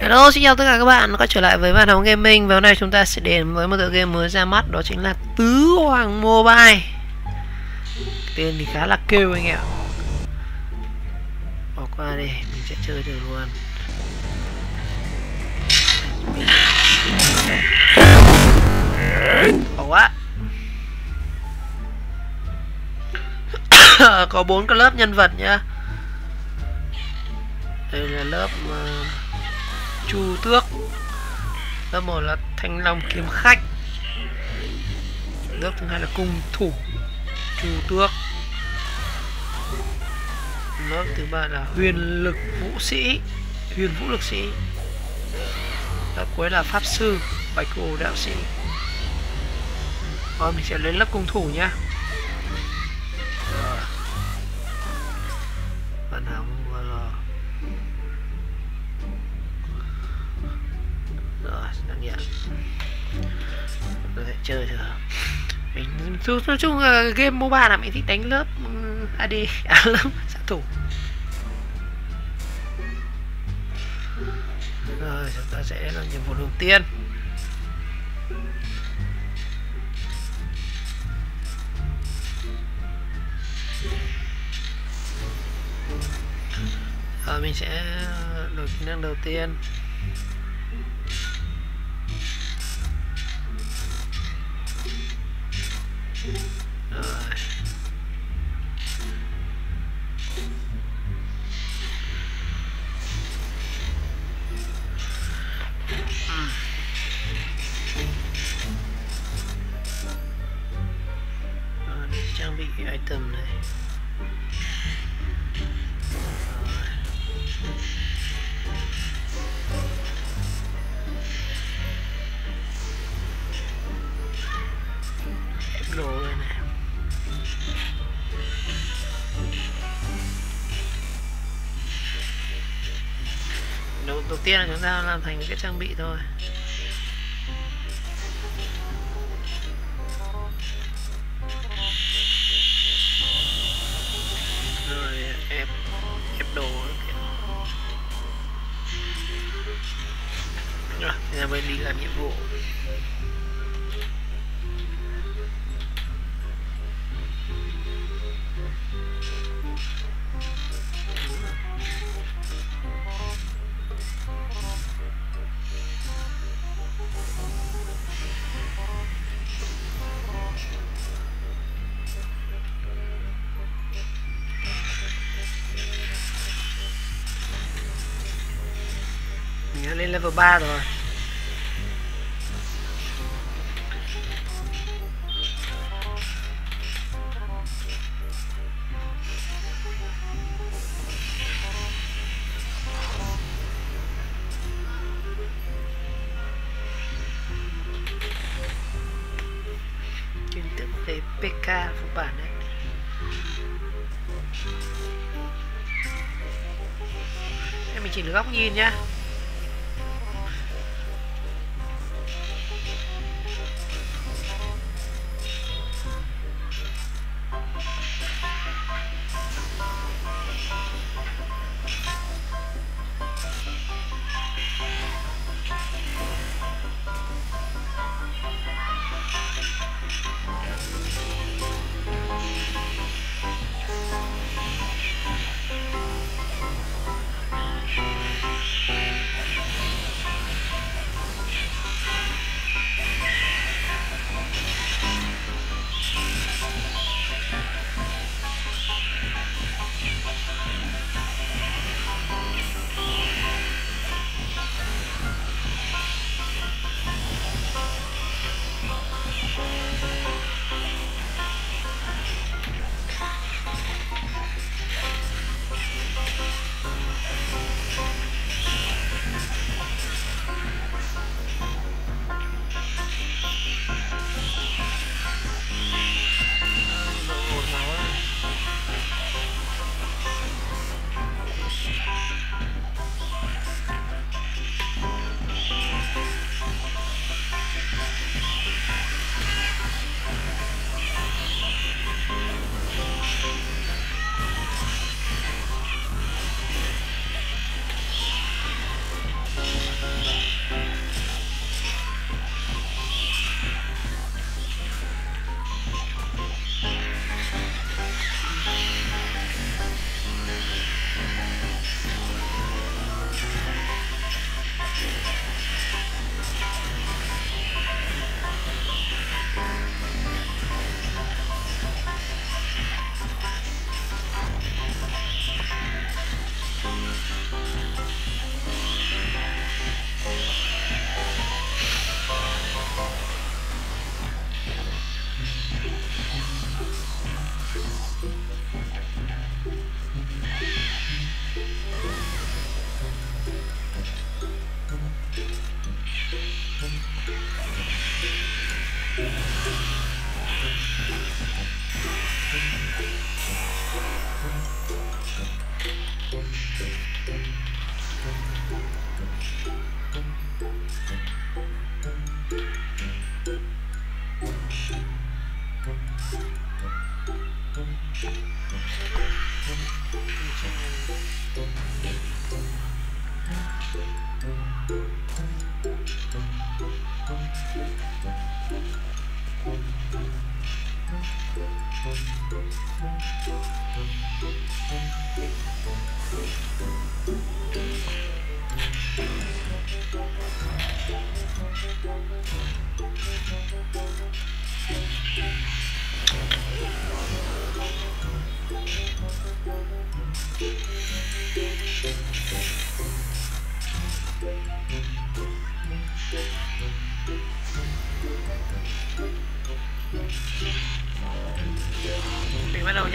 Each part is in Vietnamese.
Hello, xin chào tất cả các bạn quay trở lại với Văn Hồng Gaming. Và hôm nay chúng ta sẽ đến với một tựa game mới ra mắt, đó chính là Tứ Hoàng Mobile. Tên thì khá là kêu anh em. Bỏ qua đi, mình sẽ chơi thử luôn. Khó quá. Có 4 cái lớp nhân vật nhá. Đây là lớp Chu Tước. Lớp 1 là Thanh Long Kiếm Khách. Lớp thứ hai là Cung Thủ Chu Tước. Lớp thứ ba là Huyền Vũ Lực Sĩ. Lớp cuối là Pháp Sư Bạch Hồ Đạo Sĩ. Rồi mình sẽ lên lớp Cung Thủ nhá. Bạn Hồng rồi đăng nhận. Rồi sẽ chơi rồi. Mình nói chung là game MOBA là mình thích đánh lớp AD lớp xạ thủ. Rồi chúng ta sẽ làm nhiệm vụ đầu tiên. Rồi mình sẽ đổi kỹ năng đầu tiên. Rồi. Trang bị item này. Đồ đây này. Đầu tiên là chúng ta làm thành cái trang bị thôi. Rồi ép đồ. Rồi bây giờ mình đi làm nhiệm vụ. Mình đã lên level 3 rồi. Kiến thức về PK phụ bản đấy. Đây mình chỉ được góc nhìn nhá.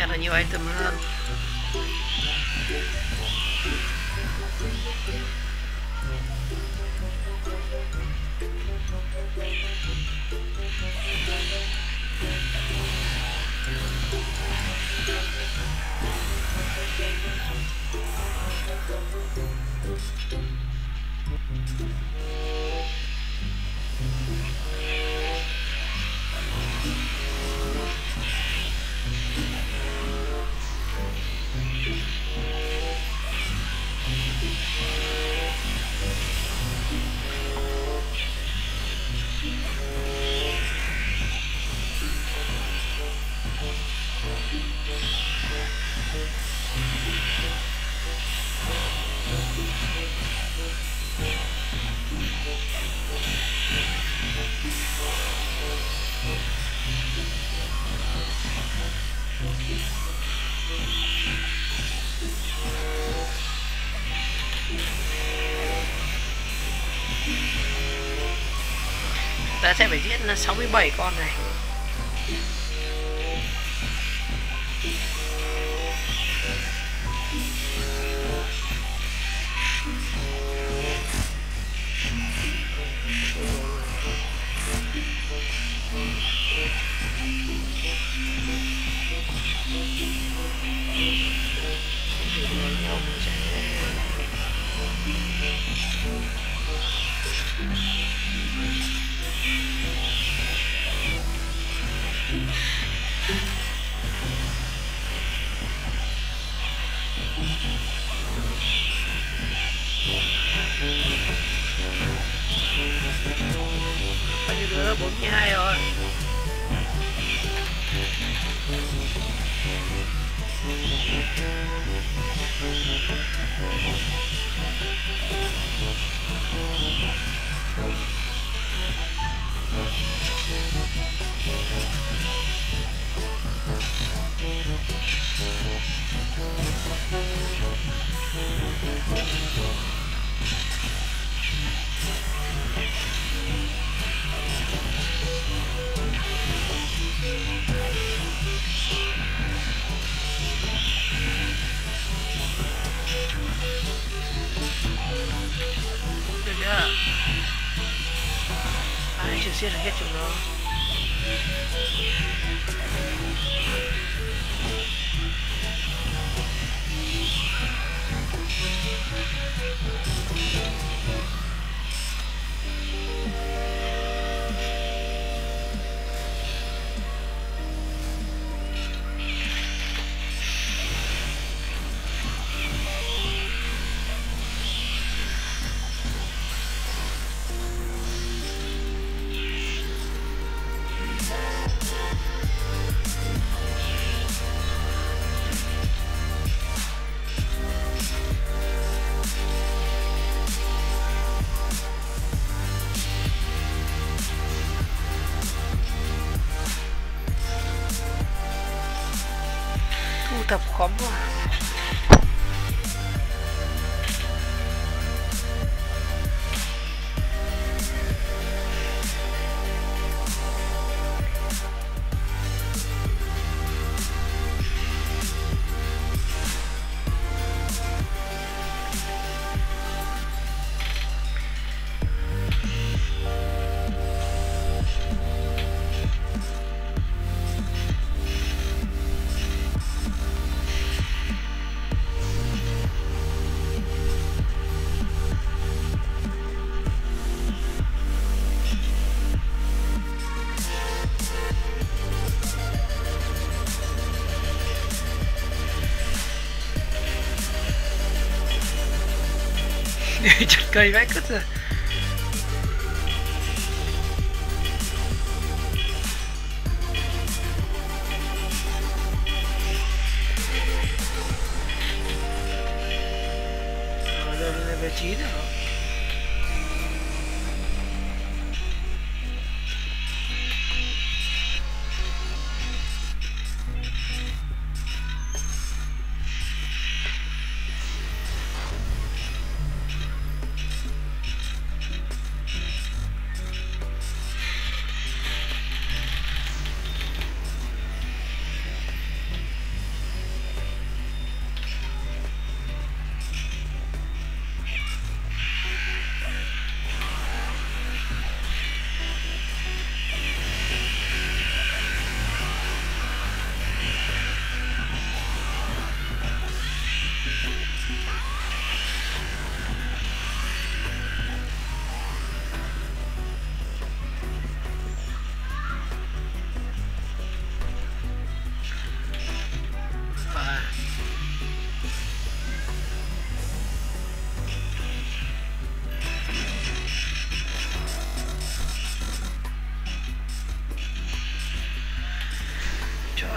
nhận được nhiều item hơn. Ta sẽ phải diễn 67 con này. Bao nhiêu đứa? 42 rồi. Được chưa? Ai chưa giết được hết chúng nó. Thu thập khóm quá. Chặt cây vãi cất rồi. Rồi level 9 rồi.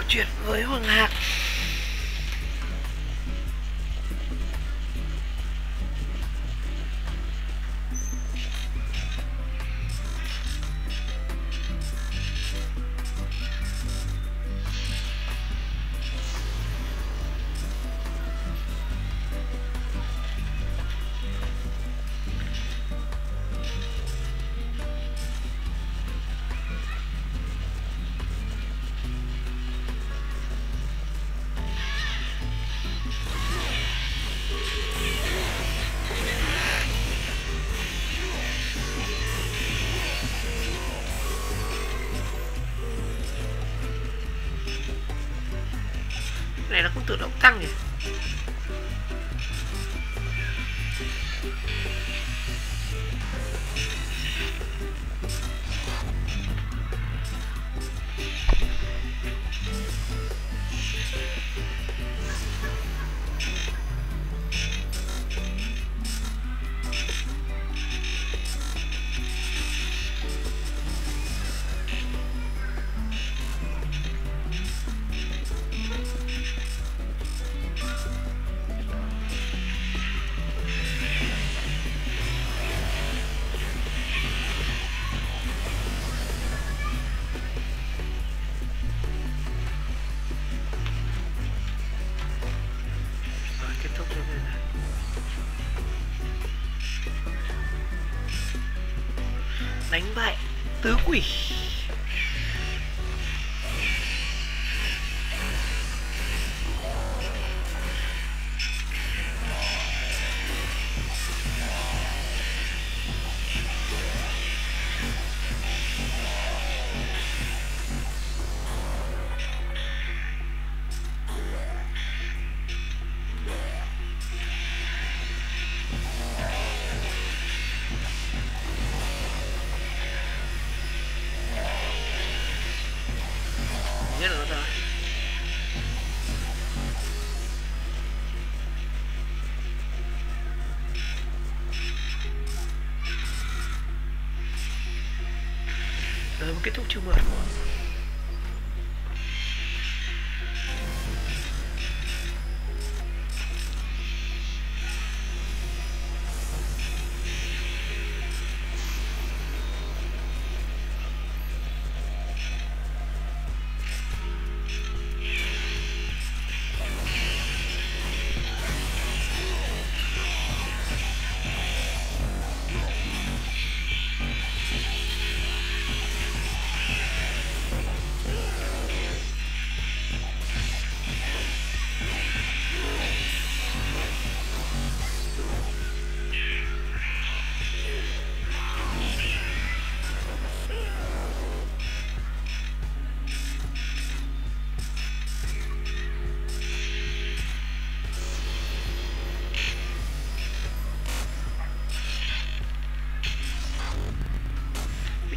chuyện với Hoàng Hạc. Này nó cũng tự động tăng nhỉ. Kết thúc rồi này. Đánh bại tứ quỷ. Nhất là nó ra. Rồi kết thúc chương 1.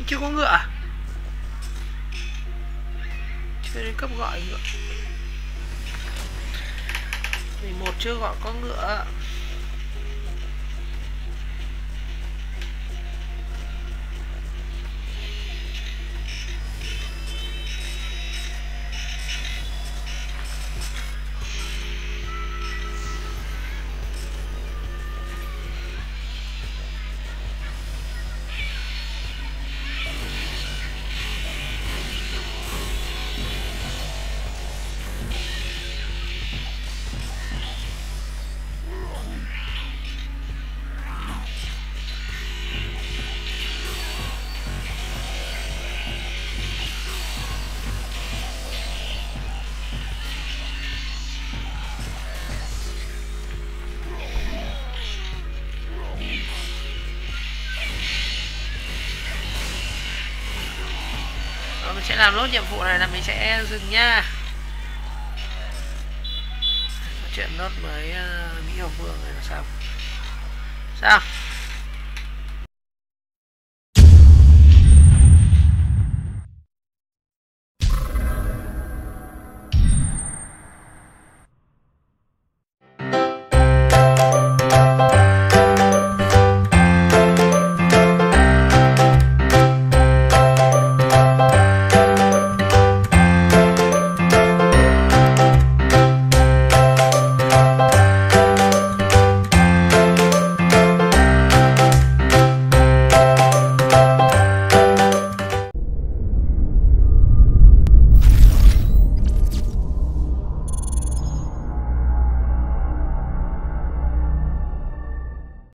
Chưa có ngựa à? Chưa đến cấp gọi ngựa. 11 chưa gọi có ngựa. Mình sẽ làm nốt nhiệm vụ này là mình sẽ dừng nha. Chuyện nốt với Mỹ Hồng Vương này là sao? Sao?